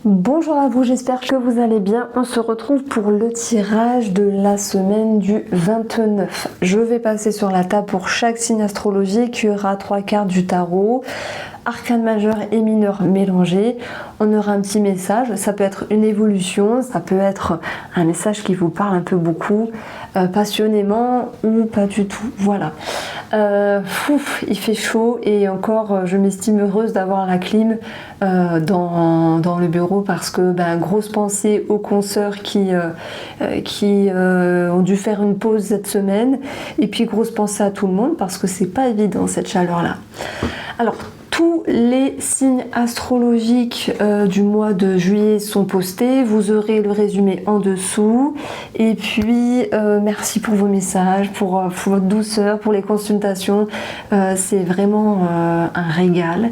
Bonjour à vous, j'espère que vous allez bien. On se retrouve pour le tirage de la semaine du 29. Je vais passer sur la table pour chaque signe astrologique. Il y aura 3 cartes du tarot, arcane majeur et mineur mélangés. On aura un petit message, ça peut être une évolution, ça peut être un message qui vous parle un peu beaucoup, passionnément ou pas du tout. Voilà. Il fait chaud et encore je m'estime heureuse d'avoir la clim dans le bureau parce que grosse pensée aux consoeurs qui ont dû faire une pause cette semaine et puis grosse pensée à tout le monde parce que c'est pas évident cette chaleur là. Alors tous les signes astrologiques du mois de juillet sont postés, vous aurez le résumé en dessous et puis merci pour vos messages, pour votre douceur, pour les consultations, c'est vraiment un régal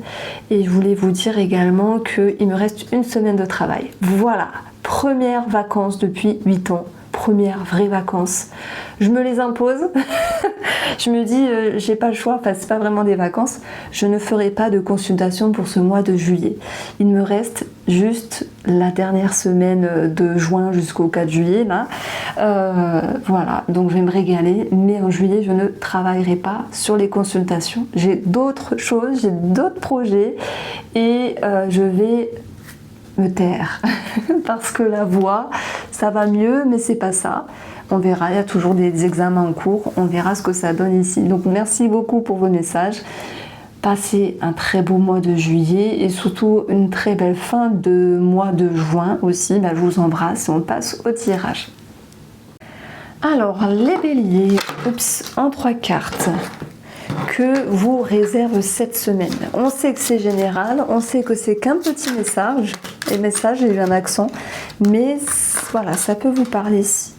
et je voulais vous dire également qu'il me reste une semaine de travail. Voilà, première vacances depuis 8 ans. Premières vraies vacances. Je me les impose. Je me dis, j'ai pas le choix, enfin c'est pas vraiment des vacances. Je ne ferai pas de consultation pour ce mois de juillet. Il me reste juste la dernière semaine de juin jusqu'au 4 juillet là. Voilà, donc je vais me régaler. Mais en juillet, je ne travaillerai pas sur les consultations. J'ai d'autres choses, j'ai d'autres projets et je vais me taire parce que la voix ça va mieux mais c'est pas ça, on verra, il y a toujours des examens en cours, on verra ce que ça donne ici. Donc merci beaucoup pour vos messages, passez un très beau mois de juillet et surtout une très belle fin de mois de juin aussi. Je vous embrasse et on passe au tirage. Alors les béliers, en 3 cartes que vous réserve cette semaine. On sait que c'est général, on sait que c'est qu'un petit message, et message, j'ai eu un accent, mais voilà, ça peut vous parler ici.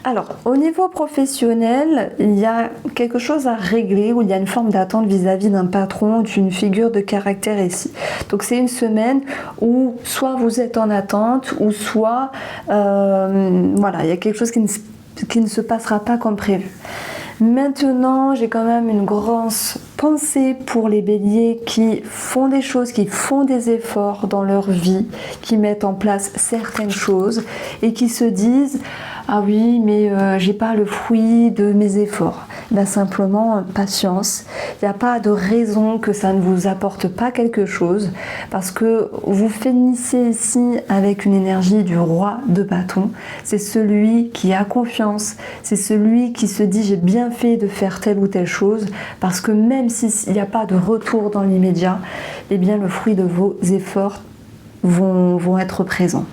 Alors, au niveau professionnel, il y a quelque chose à régler, où il y a une forme d'attente vis-à-vis d'un patron, d'une figure de caractère ici. Donc c'est une semaine où soit vous êtes en attente, ou soit, voilà, il y a quelque chose qui ne se passera pas comme prévu. Maintenant, j'ai quand même une grosse pensée pour les béliers qui font des choses, qui font des efforts dans leur vie, qui mettent en place certaines choses et qui se disent « Ah oui, mais j'ai pas le fruit de mes efforts ». Simplement, patience. Il n'y a pas de raison que ça ne vous apporte pas quelque chose parce que vous finissez ici avec une énergie du roi de bâton. C'est celui qui a confiance, c'est celui qui se dit j'ai bien fait de faire telle ou telle chose parce que même s'il n'y a pas de retour dans l'immédiat, eh bien le fruit de vos efforts vont être présents.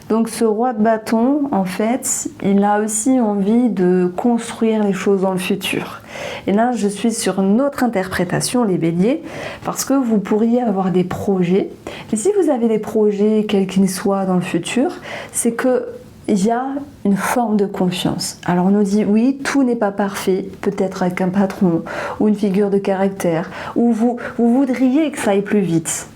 Donc ce roi de bâton, en fait, il a aussi envie de construire les choses dans le futur. Et là, je suis sur une autre interprétation, les béliers, parce que vous pourriez avoir des projets. Et si vous avez des projets, quels qu'ils soient dans le futur, c'est que il y a une forme de confiance. Alors on nous dit oui, tout n'est pas parfait, peut-être avec un patron ou une figure de caractère, ou vous voudriez que ça aille plus vite.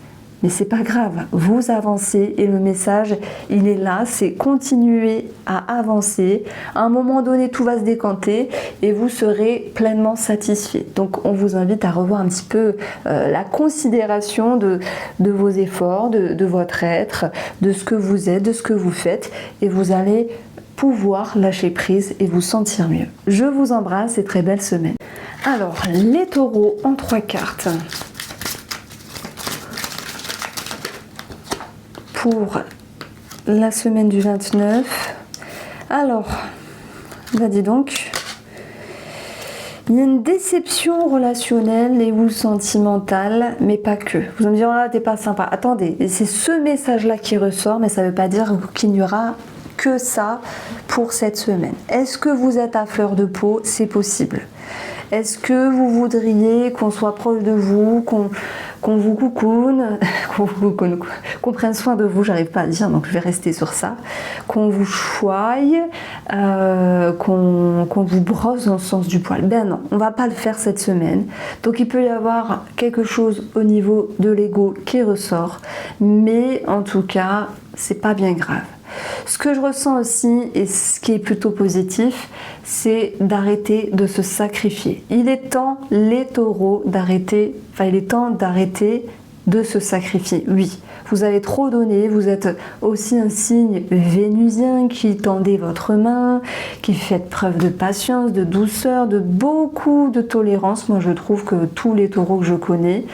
Mais c'est pas grave, vous avancez et le message il est là, c'est continuer à avancer. À un moment donné, tout va se décanter et vous serez pleinement satisfait. Donc on vous invite à revoir un petit peu la considération de vos efforts, de votre être, de ce que vous êtes, de ce que vous faites et vous allez pouvoir lâcher prise et vous sentir mieux. Je vous embrasse et très belle semaine. Alors, les taureaux en 3 cartes. Pour la semaine du 29. Alors, dis donc, il y a une déception relationnelle et ou sentimentale, mais pas que. Vous allez me dire, oh là, t'es pas sympa. Attendez, c'est ce message-là qui ressort, mais ça ne veut pas dire qu'il n'y aura que ça pour cette semaine. Est-ce que vous êtes à fleur de peau? C'est possible. Est-ce que vous voudriez qu'on soit proche de vous, qu'on vous coucoune, qu'on prenne soin de vous, j'arrive pas à dire, donc je vais rester sur ça, qu'on vous choye, qu'on vous brosse dans le sens du poil. Ben non, on va pas le faire cette semaine. Donc il peut y avoir quelque chose au niveau de l'ego qui ressort, mais en tout cas, c'est pas bien grave. Ce que je ressens aussi, et ce qui est plutôt positif, c'est d'arrêter de se sacrifier. Il est temps, les taureaux, d'arrêter, il est temps d'arrêter de se sacrifier. Oui, vous avez trop donné, vous êtes aussi un signe vénusien qui tendez votre main, qui fait preuve de patience, de douceur, de beaucoup de tolérance. Moi je trouve que tous les taureaux que je connais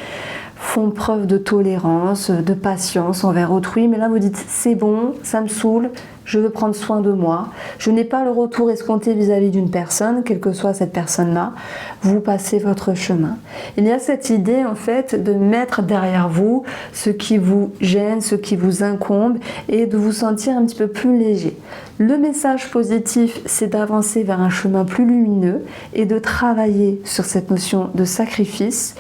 font preuve de tolérance, de patience envers autrui, mais là vous dites c'est bon, ça me saoule, je veux prendre soin de moi, je n'ai pas le retour escompté vis-à-vis d'une personne, quelle que soit cette personne-là, vous passez votre chemin. Il y a cette idée en fait de mettre derrière vous ce qui vous gêne, ce qui vous incombe et de vous sentir un petit peu plus léger. Le message positif, c'est d'avancer vers un chemin plus lumineux et de travailler sur cette notion de sacrifice.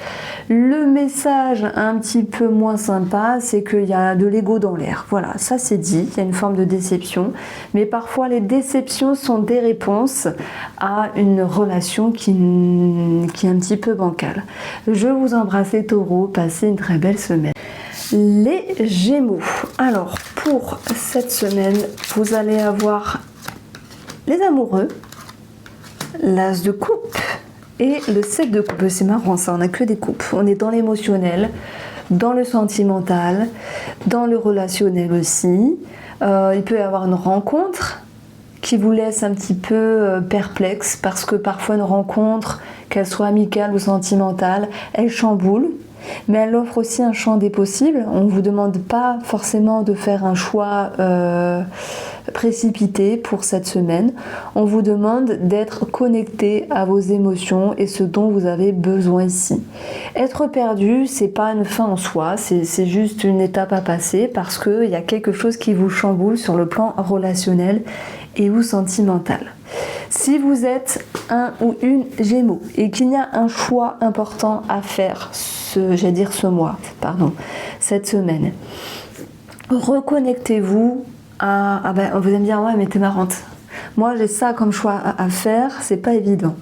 Le message un petit peu moins sympa, c'est qu'il y a de l'ego dans l'air. Voilà, ça c'est dit, il y a une forme de déception. Mais parfois les déceptions sont des réponses à une relation qui est un petit peu bancale. Je vous embrasse les taureaux, passez une très belle semaine. Les Gémeaux. Alors, pour cette semaine, vous allez avoir les amoureux, l'as de coupe et le 7 de coupe. C'est marrant ça, on n'a que des coupes. On est dans l'émotionnel, dans le sentimental, dans le relationnel aussi. Il peut y avoir une rencontre qui vous laisse un petit peu perplexe parce que parfois une rencontre, qu'elle soit amicale ou sentimentale, elle chamboule. Mais elle offre aussi un champ des possibles. On ne vous demande pas forcément de faire un choix précipité pour cette semaine. On vous demande d'être connecté à vos émotions et ce dont vous avez besoin ici. Être perdu, c'est pas une fin en soi, c'est juste une étape à passer parce qu'il y a quelque chose qui vous chamboule sur le plan relationnel et ou sentimental. Si vous êtes un ou une Gémeaux et qu'il y a un choix important à faire cette semaine, reconnectez-vous à vous allez me dire ouais mais t'es marrante. Moi j'ai ça comme choix à faire, c'est pas évident.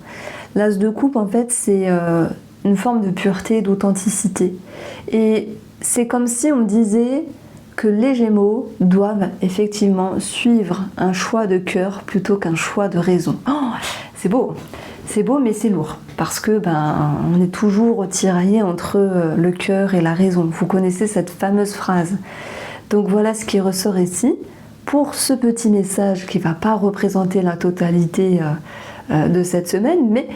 L'as de coupe en fait c'est une forme de pureté, d'authenticité. Et c'est comme si on disait que les Gémeaux doivent effectivement suivre un choix de cœur plutôt qu'un choix de raison. Oh, c'est beau mais c'est lourd parce que on est toujours tiraillé entre le cœur et la raison. Vous connaissez cette fameuse phrase. Donc voilà ce qui ressort ici pour ce petit message qui ne va pas représenter la totalité de cette semaine, mais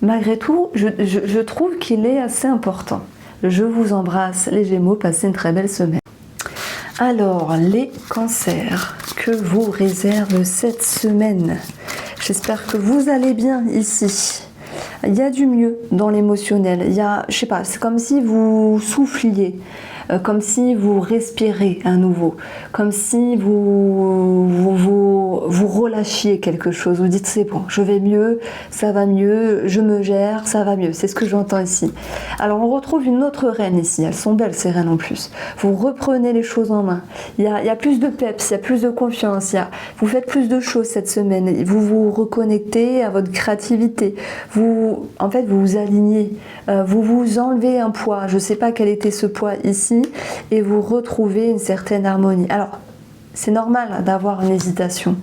malgré tout, je trouve qu'il est assez important. Je vous embrasse les Gémeaux, passez une très belle semaine. Alors, les cancers, que vous réserve cette semaine? J'espère que vous allez bien ici. Il y a du mieux dans l'émotionnel. Il y a, je sais pas, c'est comme si vous souffliez, comme si vous respirez à nouveau, comme si vous relâchiez quelque chose. Vous dites c'est bon, je vais mieux, ça va mieux, je me gère, ça va mieux. C'est ce que j'entends ici. Alors on retrouve une autre reine ici. Elles sont belles ces reines en plus. Vous reprenez les choses en main. Il y a plus de peps, il y a plus de confiance. Vous faites plus de choses cette semaine. Vous vous reconnectez à votre créativité. Vous vous alignez. Vous vous enlevez un poids. Je ne sais pas quel était ce poids ici. Et vous retrouvez une certaine harmonie. Alors, c'est normal d'avoir une hésitation.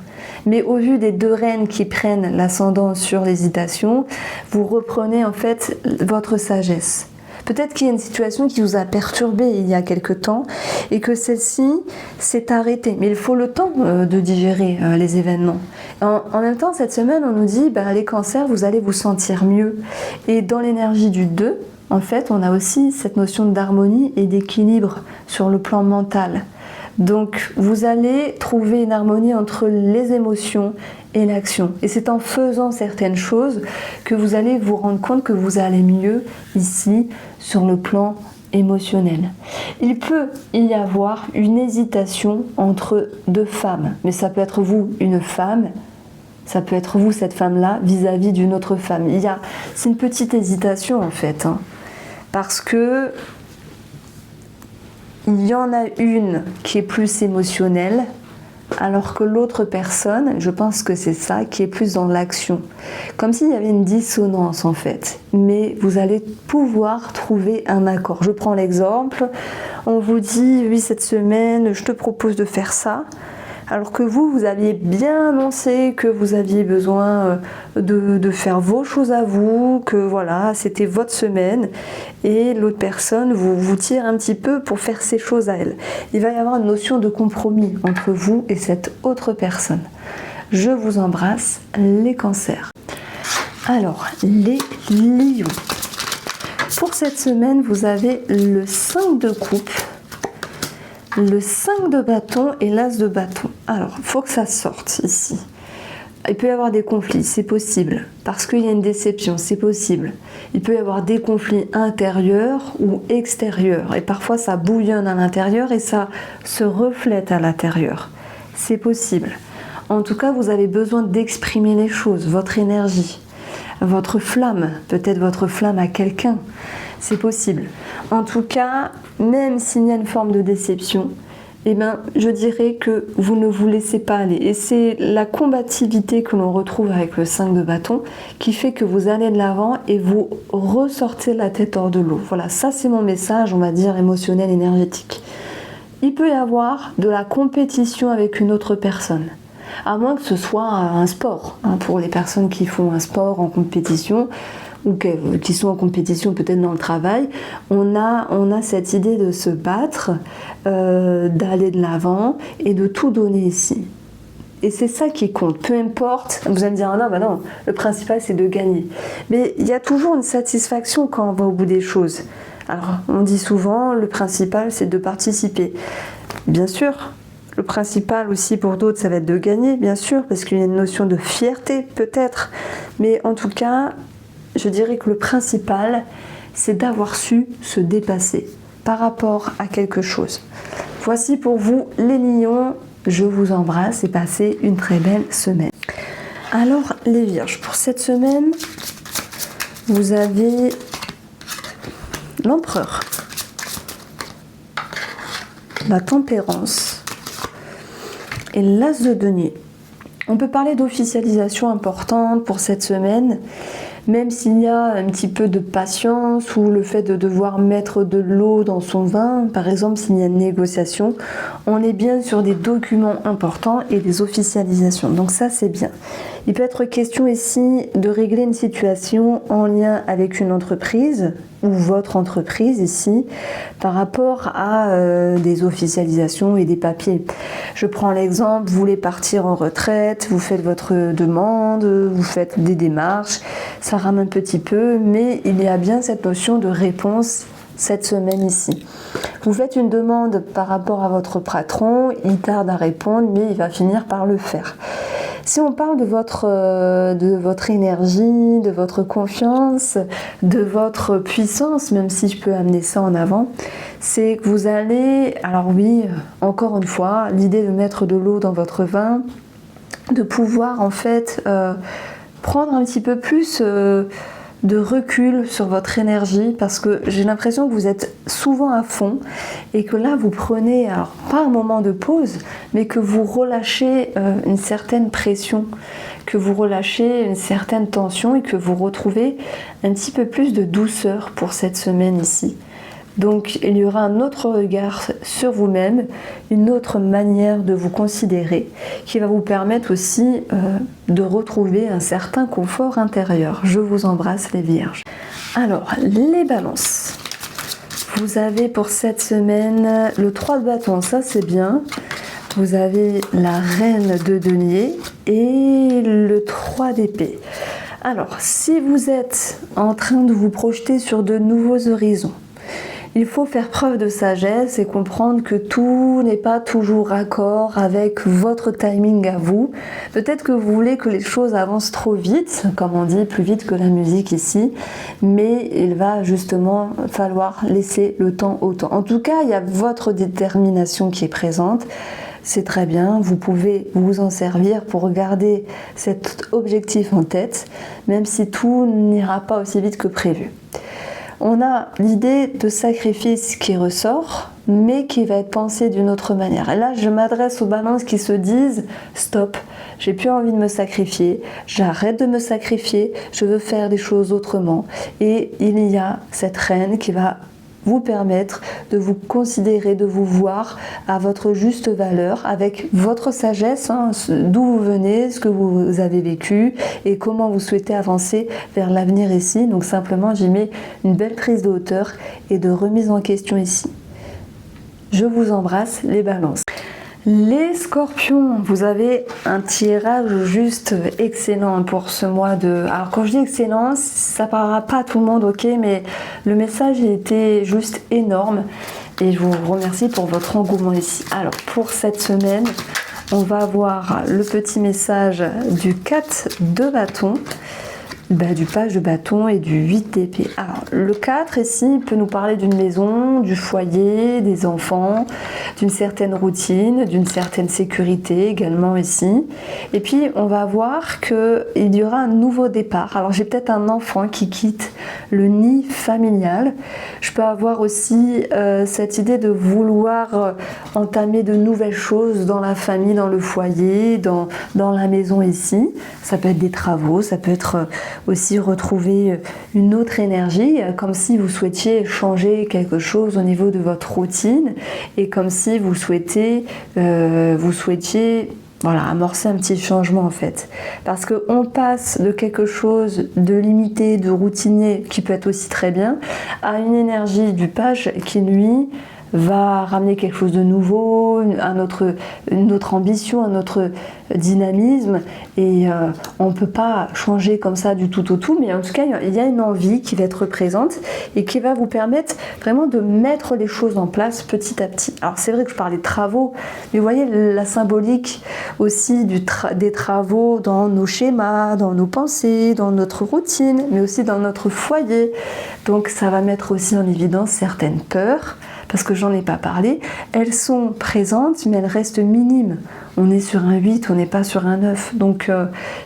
Mais au vu des deux reines qui prennent l'ascendant sur l'hésitation, vous reprenez en fait votre sagesse. Peut-être qu'il y a une situation qui vous a perturbé il y a quelque temps et que celle-ci s'est arrêtée. Mais il faut le temps de digérer les événements. En même temps, cette semaine, on nous dit les cancers, vous allez vous sentir mieux. Et dans l'énergie du 2, en fait, on a aussi cette notion d'harmonie et d'équilibre sur le plan mental. Donc, vous allez trouver une harmonie entre les émotions et l'action. Et c'est en faisant certaines choses que vous allez vous rendre compte que vous allez mieux ici sur le plan émotionnel. Il peut y avoir une hésitation entre deux femmes, mais ça peut être vous, une femme, ça peut être vous, cette femme-là, vis-à-vis d'une autre femme. C'est une petite hésitation en fait, parce que il y en a une qui est plus émotionnelle, alors que l'autre personne, je pense que c'est ça, qui est plus dans l'action. Comme s'il y avait une dissonance en fait. Mais vous allez pouvoir trouver un accord. Je prends l'exemple, on vous dit, oui cette semaine, je te propose de faire ça. Alors que vous aviez bien annoncé que vous aviez besoin de faire vos choses à vous, que voilà, c'était votre semaine, et l'autre personne vous tire un petit peu pour faire ses choses à elle. Il va y avoir une notion de compromis entre vous et cette autre personne. Je vous embrasse, les cancers. Alors, les lions. Pour cette semaine, vous avez le 5 de coupe, le 5 de bâton et l'as de bâton. Alors, il faut que ça sorte ici. Il peut y avoir des conflits, c'est possible. Parce qu'il y a une déception, c'est possible. Il peut y avoir des conflits intérieurs ou extérieurs. Et parfois, ça bouillonne à l'intérieur et ça se reflète à l'intérieur. C'est possible. En tout cas, vous avez besoin d'exprimer les choses, votre énergie, votre flamme, peut-être votre flamme à quelqu'un. C'est possible. En tout cas, même s'il y a une forme de déception, eh ben, je dirais que vous ne vous laissez pas aller. Et c'est la combativité que l'on retrouve avec le 5 de bâton qui fait que vous allez de l'avant et vous ressortez la tête hors de l'eau. Voilà, ça c'est mon message, on va dire, émotionnel, énergétique. Il peut y avoir de la compétition avec une autre personne. À moins que ce soit un sport, hein, pour les personnes qui font un sport en compétition ou qui sont en compétition peut-être dans le travail, on a cette idée de se battre, d'aller de l'avant et de tout donner ici. Et c'est ça qui compte, peu importe, vous allez me dire, ah non, le principal c'est de gagner. Mais il y a toujours une satisfaction quand on va au bout des choses. Alors on dit souvent, le principal c'est de participer. Bien sûr, le principal aussi pour d'autres, ça va être de gagner, bien sûr, parce qu'il y a une notion de fierté, peut-être. Mais en tout cas, je dirais que le principal, c'est d'avoir su se dépasser par rapport à quelque chose. Voici pour vous les lions. Je vous embrasse et passez une très belle semaine. Alors, les vierges, pour cette semaine, vous avez l'empereur, la tempérance, et l'as de denier. On peut parler d'officialisation importante pour cette semaine, même s'il y a un petit peu de patience ou le fait de devoir mettre de l'eau dans son vin, par exemple s'il y a une négociation, on est bien sur des documents importants et des officialisations. Donc ça c'est bien. Il peut être question ici de régler une situation en lien avec une entreprise ou votre entreprise ici par rapport à des officialisations et des papiers. Je prends l'exemple, vous voulez partir en retraite, vous faites votre demande, vous faites des démarches, ça rame un petit peu, mais il y a bien cette notion de réponse cette semaine ici. Vous faites une demande par rapport à votre patron, il tarde à répondre, mais il va finir par le faire. Si on parle de votre énergie, de votre confiance, de votre puissance, même si je peux amener ça en avant, c'est que vous allez, alors oui, encore une fois, l'idée de mettre de l'eau dans votre vin, de pouvoir en fait prendre un petit peu plus de recul sur votre énergie, parce que j'ai l'impression que vous êtes souvent à fond et que là vous prenez, alors pas un moment de pause, mais que vous relâchez une certaine pression, que vous relâchez une certaine tension et que vous retrouvez un petit peu plus de douceur pour cette semaine ici. Donc il y aura un autre regard sur vous-même, une autre manière de vous considérer qui va vous permettre aussi de retrouver un certain confort intérieur. Je vous embrasse les vierges. Alors les balances. Vous avez pour cette semaine le 3 de bâton, ça c'est bien. Vous avez la reine de denier et le 3 d'épée. Alors si vous êtes en train de vous projeter sur de nouveaux horizons, il faut faire preuve de sagesse et comprendre que tout n'est pas toujours raccord avec votre timing à vous. Peut-être que vous voulez que les choses avancent trop vite, comme on dit, plus vite que la musique ici, mais il va justement falloir laisser le temps au temps. En tout cas, il y a votre détermination qui est présente. C'est très bien, vous pouvez vous en servir pour garder cet objectif en tête, même si tout n'ira pas aussi vite que prévu. On a l'idée de sacrifice qui ressort, mais qui va être pensé d'une autre manière. Et là, je m'adresse aux balances qui se disent « Stop, j'ai plus envie de me sacrifier, j'arrête de me sacrifier, je veux faire les choses autrement. » Et il y a cette reine qui va vous permettre de vous considérer, de vous voir à votre juste valeur, avec votre sagesse, hein, d'où vous venez, ce que vous avez vécu et comment vous souhaitez avancer vers l'avenir ici. Donc simplement, j'y mets une belle prise de hauteur et de remise en question ici. Je vous embrasse, les balances. Les scorpions, vous avez un tirage juste excellent pour ce mois de... Alors quand je dis excellent, ça parlera pas à tout le monde, ok, mais le message était juste énorme et je vous remercie pour votre engouement ici. Alors pour cette semaine, on va avoir le petit message du 4 de bâton, du page de bâton et du 8 d'épée. Alors le 4 ici il peut nous parler d'une maison, du foyer, des enfants, d'une certaine routine, d'une certaine sécurité également ici. Et puis on va voir qu'il y aura un nouveau départ. Alors j'ai peut-être un enfant qui quitte le nid familial. Je peux avoir aussi cette idée de vouloir entamer de nouvelles choses dans la famille, dans le foyer, dans la maison ici. Ça peut être des travaux, ça peut être aussi retrouver une autre énergie, comme si vous souhaitiez changer quelque chose au niveau de votre routine et comme si vous souhaitiez amorcer un petit changement en fait. Parce qu'on passe de quelque chose de limité, de routinier, qui peut être aussi très bien, à une énergie du page qui lui va ramener quelque chose de nouveau, une autre ambition, un autre dynamisme et on ne peut pas changer comme ça du tout au tout, mais en tout cas il y a une envie qui va être présente et qui va vous permettre vraiment de mettre les choses en place petit à petit. Alors c'est vrai que je parlais de travaux, mais vous voyez la symbolique aussi des travaux dans nos schémas, dans nos pensées, dans notre routine, mais aussi dans notre foyer. Donc ça va mettre aussi en évidence certaines peurs, parce que j'en ai pas parlé, elles sont présentes mais elles restent minimes. On est sur un 8, on n'est pas sur un 9. Donc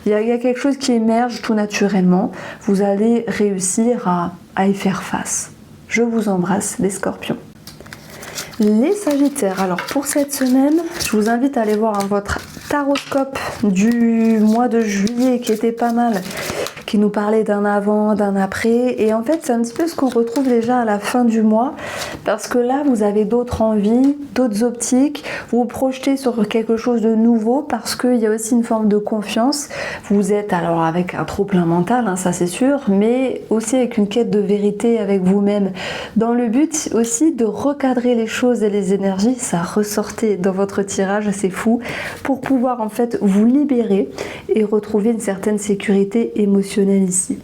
il y a quelque chose qui émerge tout naturellement. Vous allez réussir à y faire face. Je vous embrasse les scorpions. Les sagittaires, alors pour cette semaine, je vous invite à aller voir votre taroscope du mois de juillet qui était pas mal, qui nous parlait d'un avant, d'un après, et en fait c'est un petit peu ce qu'on retrouve déjà à la fin du mois, parce que là vous avez d'autres envies, d'autres optiques, vous vous projetez sur quelque chose de nouveau, parce qu'il y a aussi une forme de confiance, vous êtes alors avec un trop-plein mental, hein, ça c'est sûr, mais aussi avec une quête de vérité avec vous-même, dans le but aussi de recadrer les choses et les énergies, ça ressortait dans votre tirage, c'est fou, pour pouvoir en fait vous libérer et retrouver une certaine sécurité émotionnelle ici.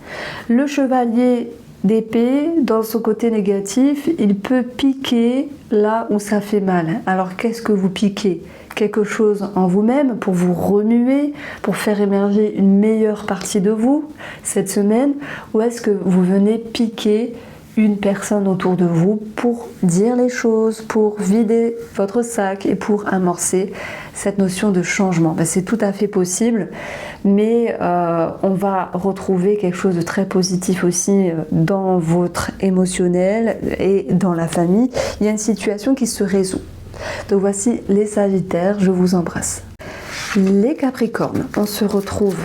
Le chevalier d'épée, dans son côté négatif, il peut piquer là où ça fait mal. Alors qu'est-ce que vous piquez ? Quelque chose en vous-même pour vous remuer, pour faire émerger une meilleure partie de vous cette semaine, ou est-ce que vous venez piquer une personne autour de vous pour dire les choses, pour vider votre sac et pour amorcer cette notion de changement? C'est tout à fait possible, mais on va retrouver quelque chose de très positif aussi dans votre émotionnel et dans la famille. Il y a une situation qui se résout. Donc voici les Sagittaires, je vous embrasse. Les Capricornes, on se retrouve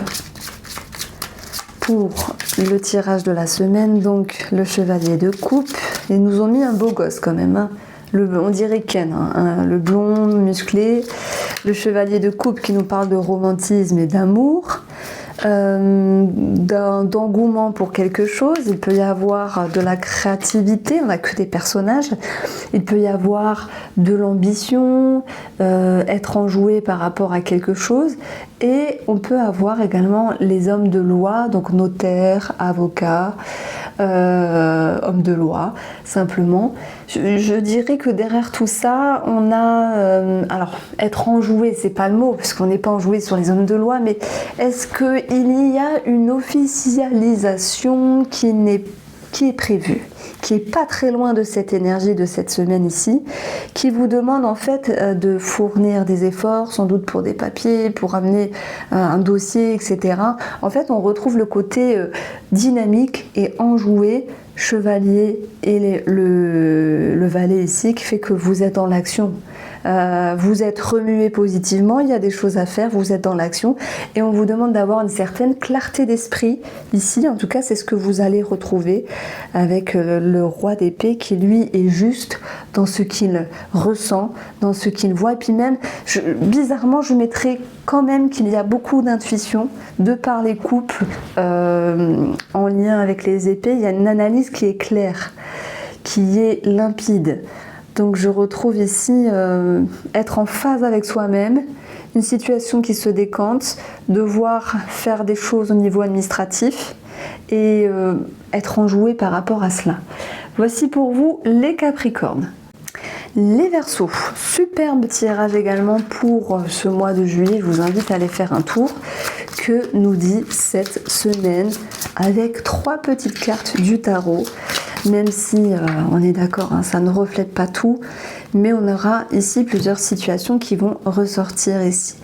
pour le tirage de la semaine, donc le chevalier de coupe. Ils nous ont mis un beau gosse quand même, hein. On dirait Ken, hein, le blond musclé, le chevalier de coupe qui nous parle de romantisme et d'amour, d'engouement pour quelque chose. Il peut y avoir de la créativité, on n'a que des personnages, il peut y avoir de l'ambition, être enjoué par rapport à quelque chose, et on peut avoir également les hommes de loi, donc notaires, avocats, hommes de loi, simplement. Je dirais que derrière tout ça, on a... alors, être enjoué, c'est pas le mot, parce qu'on n'est pas enjoué sur les hommes de loi, mais est-ce qu'il y a une officialisation qui est prévue, qui est pas très loin de cette énergie de cette semaine ici, qui vous demande en fait de fournir des efforts, sans doute pour des papiers, pour amener un dossier, etc. En fait, on retrouve le côté dynamique et enjoué, chevalier et le valet ici, qui fait que vous êtes dans l'action. vous êtes remué positivement, il y a des choses à faire, vous êtes dans l'action et on vous demande d'avoir une certaine clarté d'esprit ici. En tout cas, c'est ce que vous allez retrouver avec le roi d'épée qui lui est juste dans ce qu'il ressent, dans ce qu'il voit. Et puis même, bizarrement, je mettrais quand même qu'il y a beaucoup d'intuition de par les couples en lien avec les épées. Il y a une analyse qui est claire, qui est limpide. Donc je retrouve ici être en phase avec soi-même, une situation qui se décante, devoir faire des choses au niveau administratif et être enjoué par rapport à cela. Voici pour vous les Capricornes. Les Verseaux, superbe tirage également pour ce mois de juillet, je vous invite à aller faire un tour. Que nous dit cette semaine avec 3 petites cartes du tarot, même si on est d'accord, hein, ça ne reflète pas tout, mais on aura ici plusieurs situations qui vont ressortir ici.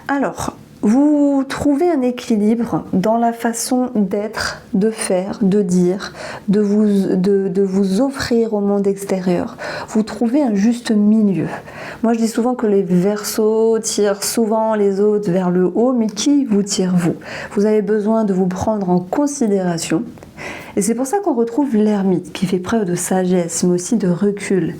Alors, vous trouvez un équilibre dans la façon d'être, de faire, de dire, de vous offrir au monde extérieur. Vous trouvez un juste milieu. Moi, je dis souvent que les Verseaux tirent souvent les autres vers le haut, mais qui vous tire vous? Vous avez besoin de vous prendre en considération. Et c'est pour ça qu'on retrouve l'ermite qui fait preuve de sagesse, mais aussi de recul.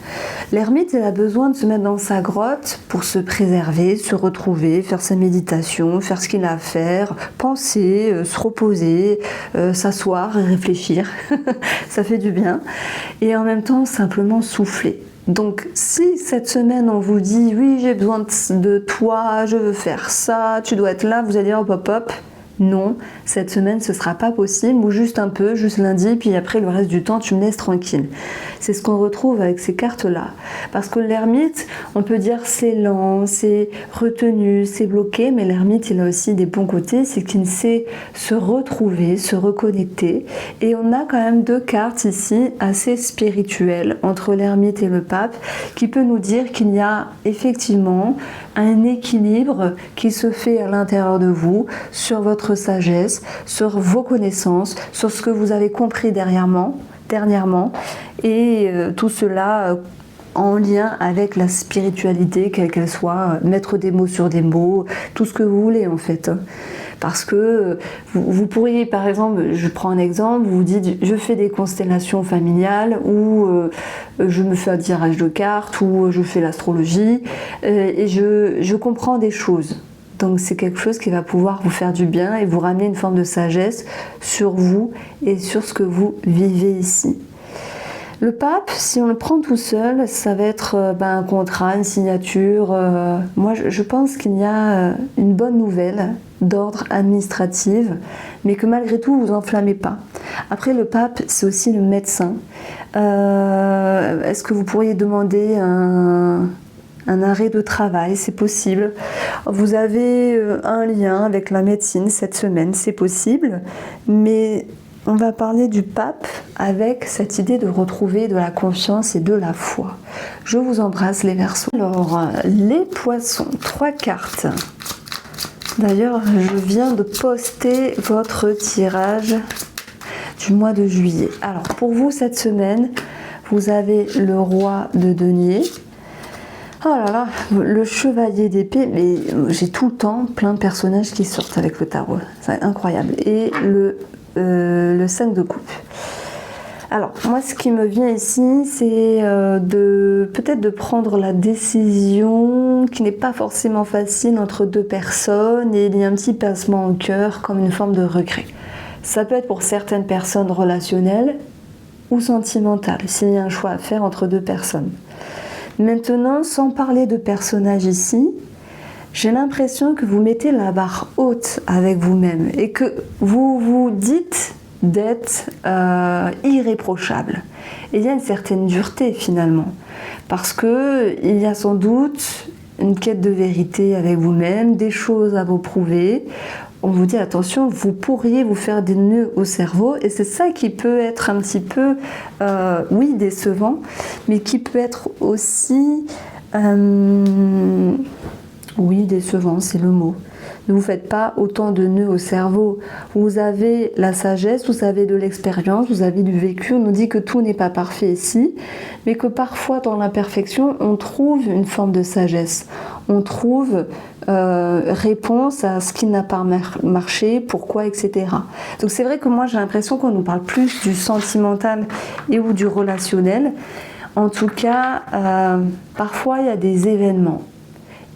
L'ermite, il a besoin de se mettre dans sa grotte pour se préserver, se retrouver, faire sa méditation, faire ce qu'il a à faire, penser, se reposer, s'asseoir et réfléchir. Ça fait du bien. Et en même temps, simplement souffler. Donc si cette semaine on vous dit oui j'ai besoin de toi, je veux faire ça, tu dois être là, vous allez dire hop hop hop. Non, cette semaine ce sera pas possible, ou juste un peu, juste lundi, puis après le reste du temps tu me laisses tranquille. C'est ce qu'on retrouve avec ces cartes-là. Parce que l'ermite, on peut dire c'est lent, c'est retenu, c'est bloqué, mais l'ermite il a aussi des bons côtés, c'est qu'il sait se retrouver, se reconnecter. Et on a quand même 2 cartes ici assez spirituelles entre l'ermite et le pape, qui peut nous dire qu'il y a effectivement un équilibre qui se fait à l'intérieur de vous, sur votre sagesse, sur vos connaissances, sur ce que vous avez compris dernièrement, et tout cela en lien avec la spiritualité, quelle qu'elle soit, mettre des mots sur des mots, tout ce que vous voulez en fait. Parce que vous pourriez, par exemple, je prends un exemple, vous dites je fais des constellations familiales, ou je me fais un tirage de cartes, ou je fais l'astrologie, et je comprends des choses. Donc c'est quelque chose qui va pouvoir vous faire du bien et vous ramener une forme de sagesse sur vous et sur ce que vous vivez ici. Le pape, si on le prend tout seul, ça va être un contrat, une signature. Moi, je pense qu'il y a une bonne nouvelle d'ordre administratif, mais que malgré tout, vous enflammez pas. Après, le pape, c'est aussi le médecin. Est-ce que vous pourriez demander un arrêt de travail? C'est possible. Vous avez un lien avec la médecine cette semaine, c'est possible, mais on va parler du pape avec cette idée de retrouver de la confiance et de la foi. Je vous embrasse les Verseaux. Alors, les Poissons, 3 cartes. D'ailleurs, je viens de poster votre tirage du mois de juillet. Alors, pour vous, cette semaine, vous avez le roi de denier. Oh là là, le chevalier d'épée, mais j'ai tout le temps plein de personnages qui sortent avec le tarot. C'est incroyable. Et le 5 de coupe. Alors, moi, ce qui me vient ici, c'est peut-être de prendre la décision qui n'est pas forcément facile entre 2 personnes, et il y a un petit pincement au cœur comme une forme de regret. Ça peut être pour certaines personnes relationnelles ou sentimentales, s'il y a un choix à faire entre 2 personnes. Maintenant, sans parler de personnages ici, j'ai l'impression que vous mettez la barre haute avec vous-même et que vous vous dites d'être irréprochable. Et il y a une certaine dureté finalement, parce que il y a sans doute une quête de vérité avec vous-même, des choses à vous prouver. On vous dit attention, vous pourriez vous faire des nœuds au cerveau, et c'est ça qui peut être un petit peu, oui, décevant, mais qui peut être aussi, Oui, décevant, c'est le mot. Ne vous faites pas autant de nœuds au cerveau. Vous avez la sagesse, vous avez de l'expérience, vous avez du vécu. On nous dit que tout n'est pas parfait ici, mais que parfois dans l'imperfection, on trouve une forme de sagesse. On trouve réponse à ce qui n'a pas marché, pourquoi, etc. Donc c'est vrai que moi j'ai l'impression qu'on nous parle plus du sentimental et ou du relationnel. En tout cas, parfois il y a des événements.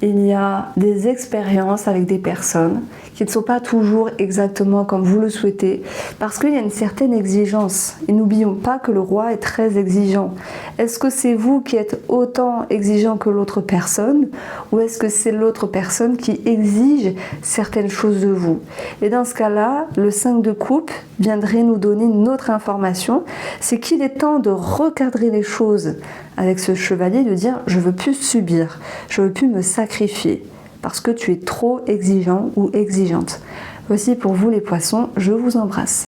Il y a des expériences avec des personnes qui ne sont pas toujours exactement comme vous le souhaitez, parce qu'il y a une certaine exigence. Et n'oublions pas que le roi est très exigeant. Est-ce que c'est vous qui êtes autant exigeant que l'autre personne, ou est-ce que c'est l'autre personne qui exige certaines choses de vous? Et dans ce cas-là, le 5 de coupe viendrait nous donner une autre information, c'est qu'il est temps de recadrer les choses avec ce chevalier, de dire je veux plus subir, je veux plus me sacrifier parce que tu es trop exigeant ou exigeante. Voici pour vous les poissons, je vous embrasse.